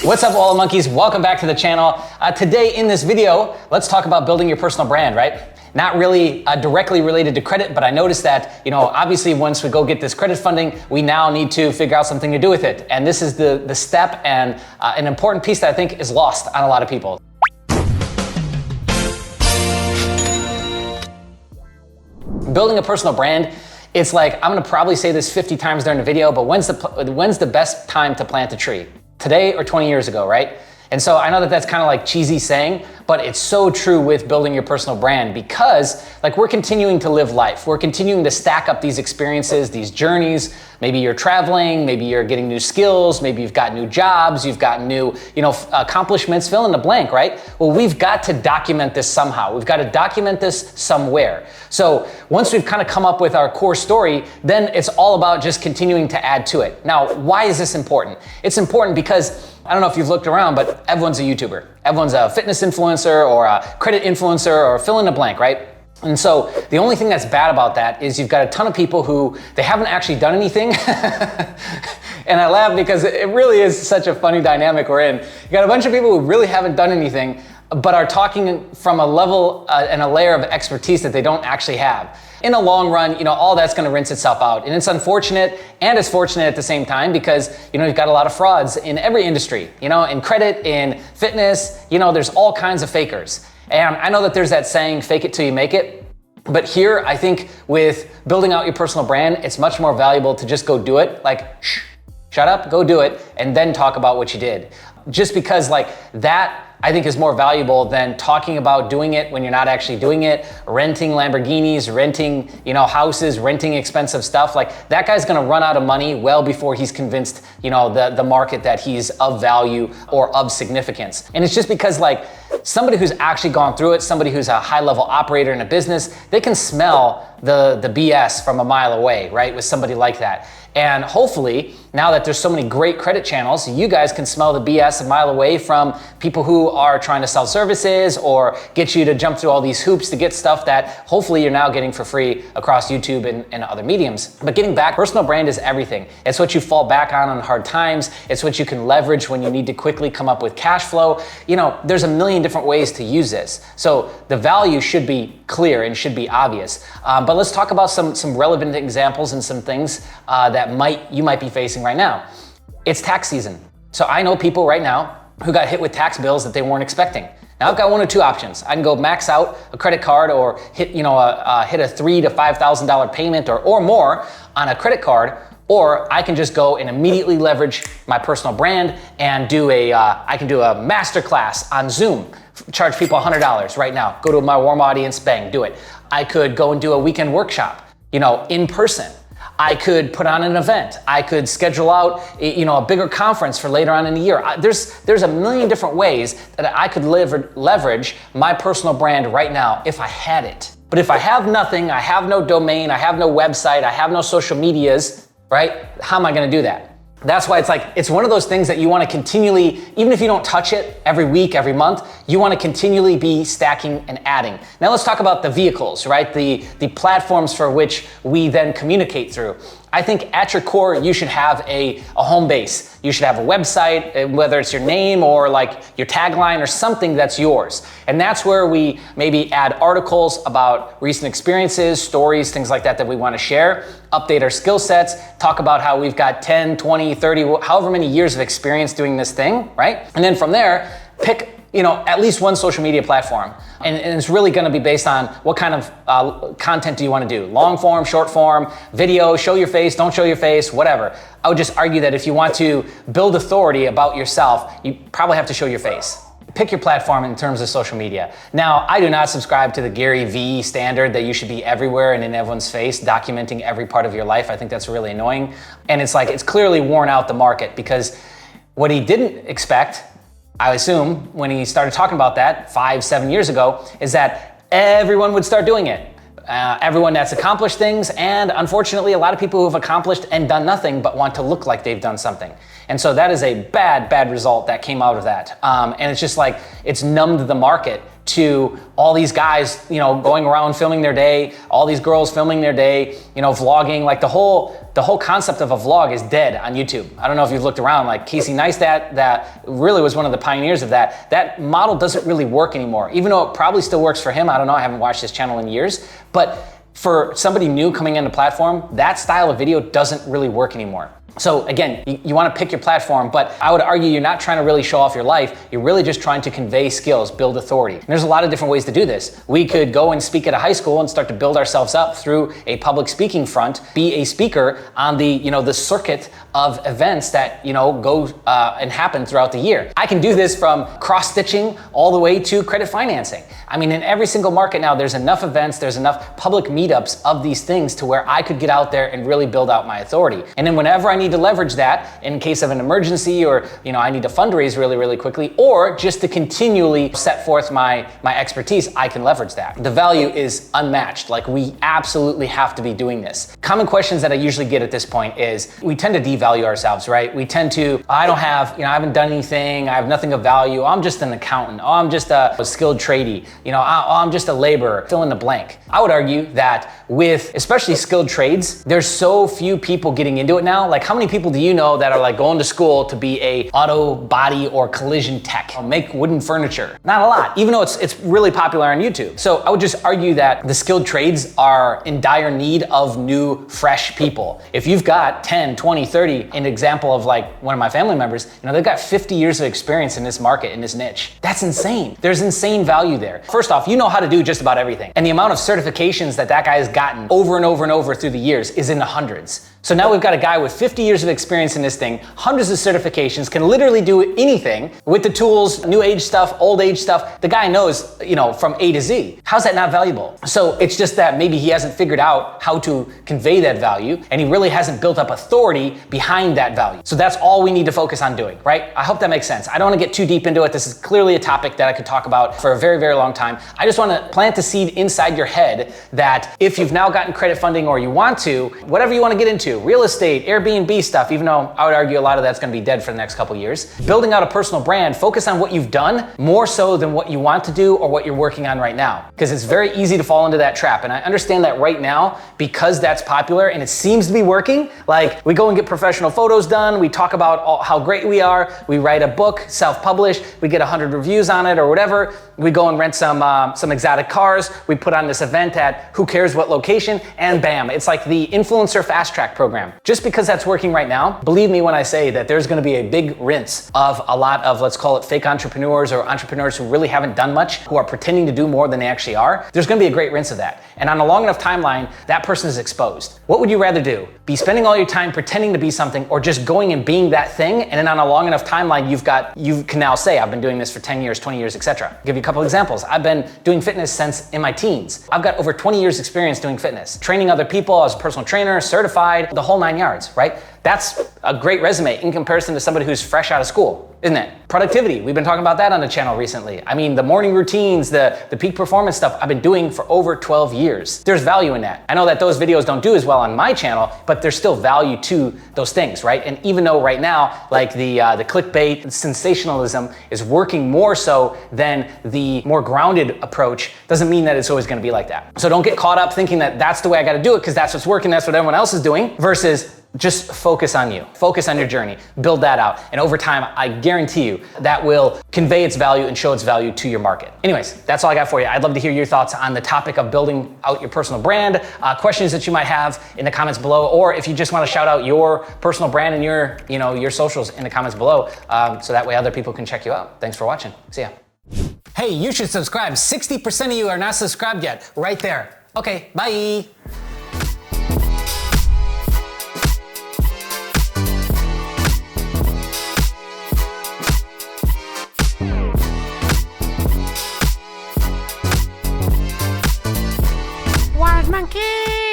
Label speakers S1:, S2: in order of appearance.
S1: What's up, all monkeys? Welcome back to the channel. Today in this video, let's talk about building your personal brand, right? Not really directly related to credit, but I noticed that, obviously once we go get this credit funding, we now need to figure out something to do with it. And this is the step and an important piece that I think is lost on a lot of people. Building a personal brand, it's like, I'm gonna probably say this 50 times during the video, but when's the best time to plant a tree? Today or 20 years ago, right? And so I know that that's kind of like cheesy saying, but it's so true with building your personal brand because we're continuing to live life. We're continuing to stack up these experiences, these journeys. Maybe you're traveling, maybe you're getting new skills, maybe you've got new jobs, you've got new, accomplishments, fill in the blank, right? Well, we've got to document this somehow. We've got to document this somewhere. So once we've kind of come up with our core story, then it's all about just continuing to add to it. Now, why is this important? It's important because I don't know if you've looked around, but everyone's a YouTuber. Everyone's a fitness influencer or a credit influencer or fill in the blank, right? And so the only thing that's bad about that is you've got a ton of people who they haven't actually done anything. And I laugh because it really is such a funny dynamic we're in. You got a bunch of people who really haven't done anything, but are talking from a level and a layer of expertise that they don't actually have. In the long run, all that's going to rinse itself out. And it's unfortunate and it's fortunate at the same time because, you've got a lot of frauds in every industry, in credit, in fitness, there's all kinds of fakers. And I know that there's that saying, fake it till you make it. But here, I think with building out your personal brand, it's much more valuable to just go do it. Shut up, go do it, and then talk about what you did. Just because that, I think, is more valuable than talking about doing it when you're not actually doing it, renting Lamborghinis, renting, houses, renting expensive stuff. That guy's gonna run out of money well before he's convinced, the market that he's of value or of significance. And it's just because somebody who's actually gone through it, somebody who's a high level operator in a business, they can smell the BS from a mile away, right? With somebody like that. And hopefully, now that there's so many great credit channels, you guys can smell the BS a mile away from people who are trying to sell services or get you to jump through all these hoops to get stuff that hopefully you're now getting for free across YouTube and other mediums. But getting back, personal brand is everything. It's what you fall back on hard times. It's what you can leverage when you need to quickly come up with cash flow. There's a million different ways to use this. So the value should be clear and should be obvious. But let's talk about some relevant examples and some things that you might be facing right now. It's tax season. So I know people right now who got hit with tax bills that they weren't expecting. Now I've got one of two options. I can go max out a credit card or hit a $3,000 to $5,000 payment or more on a credit card, or I can just go and immediately leverage my personal brand and I can do a masterclass on Zoom, charge people $100 right now. Go to my warm audience, bang, do it. I could go and do a weekend workshop, in person. I could put on an event. I could schedule out, a bigger conference for later on in the year. There's a million different ways that I could leverage my personal brand right now if I had it. But if I have nothing, I have no domain, I have no website, I have no social medias, right? How am I gonna do that? That's why it's one of those things that you want to continually, even if you don't touch it every week, every month, you want to continually be stacking and adding. Now let's talk about the vehicles, right? The platforms for which we then communicate through. I think at your core, you should have a home base. You should have a website, whether it's your name or your tagline or something that's yours. And that's where we maybe add articles about recent experiences, stories, things like that we want to share, update our skill sets, talk about how we've got 10, 20, 30, however many years of experience doing this thing, right? And then from there, pick at least one social media platform. And it's really gonna be based on what kind of content do you wanna do? Long form, short form, video, show your face, don't show your face, whatever. I would just argue that if you want to build authority about yourself, you probably have to show your face. Pick your platform in terms of social media. Now, I do not subscribe to the Gary Vee standard that you should be everywhere and in everyone's face, documenting every part of your life. I think that's really annoying. And it's clearly worn out the market because what he didn't expect, I assume, when he started talking about that 5-7 years ago, is that everyone would start doing it. Everyone that's accomplished things, and unfortunately, a lot of people who have accomplished and done nothing but want to look like they've done something. And so that is a bad result that came out of that. And it's just it's numbed the market to all these guys, going around filming their day, all these girls filming their day, vlogging. Like the whole concept of a vlog is dead on YouTube. I don't know if you've looked around, like Casey Neistat, that really was one of the pioneers of that. That model doesn't really work anymore, even though it probably still works for him. I don't know, I haven't watched his channel in years, but for somebody new coming into the platform, that style of video doesn't really work anymore. So again, you want to pick your platform, but I would argue you're not trying to really show off your life. You're really just trying to convey skills, build authority. And there's a lot of different ways to do this. We could go and speak at a high school and start to build ourselves up through a public speaking front, be a speaker on the circuit of events that go and happen throughout the year. I can do this from cross-stitching all the way to credit financing. I mean, in every single market now, there's enough events, there's enough public meetups of these things to where I could get out there and really build out my authority. And then whenever I need to leverage that in case of an emergency, or I need to fundraise really, really quickly, or just to continually set forth my expertise, I can leverage that. The value is unmatched. Like, we absolutely have to be doing this. Common questions that I usually get at this point is we tend to devalue ourselves, right? We tend to, I don't have, I haven't done anything, I have nothing of value, I'm just an accountant, I'm just a skilled tradie, I'm just a laborer, fill in the blank. I would argue that with especially skilled trades, there's so few people getting into it now. Like, how many people do you know that are like going to school to be a auto body or collision tech, or make wooden furniture? Not a lot, even though it's really popular on YouTube. So I would just argue that the skilled trades are in dire need of new, fresh people. If you've got 10, 20, 30, an example of like one of my family members, they've got 50 years of experience in this market, in this niche. That's insane. There's insane value there. First off, you know how to do just about everything. And the amount of certifications that guy has gotten over and over and over through the years is in the hundreds. So now we've got a guy with 50 years of experience in this thing, hundreds of certifications, can literally do anything with the tools, new age stuff, old age stuff. The guy knows, from A to Z. How's that not valuable? So it's just that maybe he hasn't figured out how to convey that value, and he really hasn't built up authority behind that value. So that's all we need to focus on doing, right? I hope that makes sense. I don't want to get too deep into it. This is clearly a topic that I could talk about for a very, very long time. I just want to plant the seed inside your head that if you've now gotten credit funding, or you want to, whatever you want to get into, real estate, Airbnb stuff, even though I would argue a lot of that's going to be dead for the next couple years. Building out a personal brand, focus on what you've done more so than what you want to do or what you're working on right now. Because it's very easy to fall into that trap. And I understand that right now, because that's popular and it seems to be working. Like, we go and get professional photos done, we talk about how great we are, we write a book, self-publish, we get 100 reviews on it or whatever, we go and rent some exotic cars, we put on this event at who cares what location, and bam, it's like the influencer fast track program. Just because that's working right now, believe me when I say that there's going to be a big rinse of a lot of, let's call it, fake entrepreneurs, or entrepreneurs who really haven't done much, who are pretending to do more than they actually are. There's going to be a great rinse of that. And on a long enough timeline, that person is exposed. What would you rather do? Be spending all your time pretending to be something, or just going and being that thing? And then on a long enough timeline, you can now say, I've been doing this for 10 years, 20 years, etc. I'll give you a couple examples. I've been doing fitness since in my teens. I've got over 20 years experience doing fitness, training other people as a personal trainer, certified, the whole 9 yards, right? That's a great resume in comparison to somebody who's fresh out of school, isn't it? Productivity, we've been talking about that on the channel recently. I mean, the morning routines, the peak performance stuff, I've been doing for over 12 years. There's value in that. I know that those videos don't do as well on my channel, but there's still value to those things, right? And even though right now, like the clickbait, sensationalism is working more so than the more grounded approach, doesn't mean that it's always gonna be like that. So don't get caught up thinking that that's the way I gotta do it because that's what's working, that's what everyone else is doing, versus just focus on you, focus on your journey, build that out. And over time, I guarantee you that will convey its value and show its value to your market. Anyways, that's all I got for you. I'd love to hear your thoughts on the topic of building out your personal brand, questions that you might have in the comments below, or if you just want to shout out your personal brand and your socials in the comments below, so that way other people can check you out. Thanks for watching. See ya. Hey, you should subscribe. 60% of you are not subscribed yet, right there. Okay, bye.
S2: Monkey!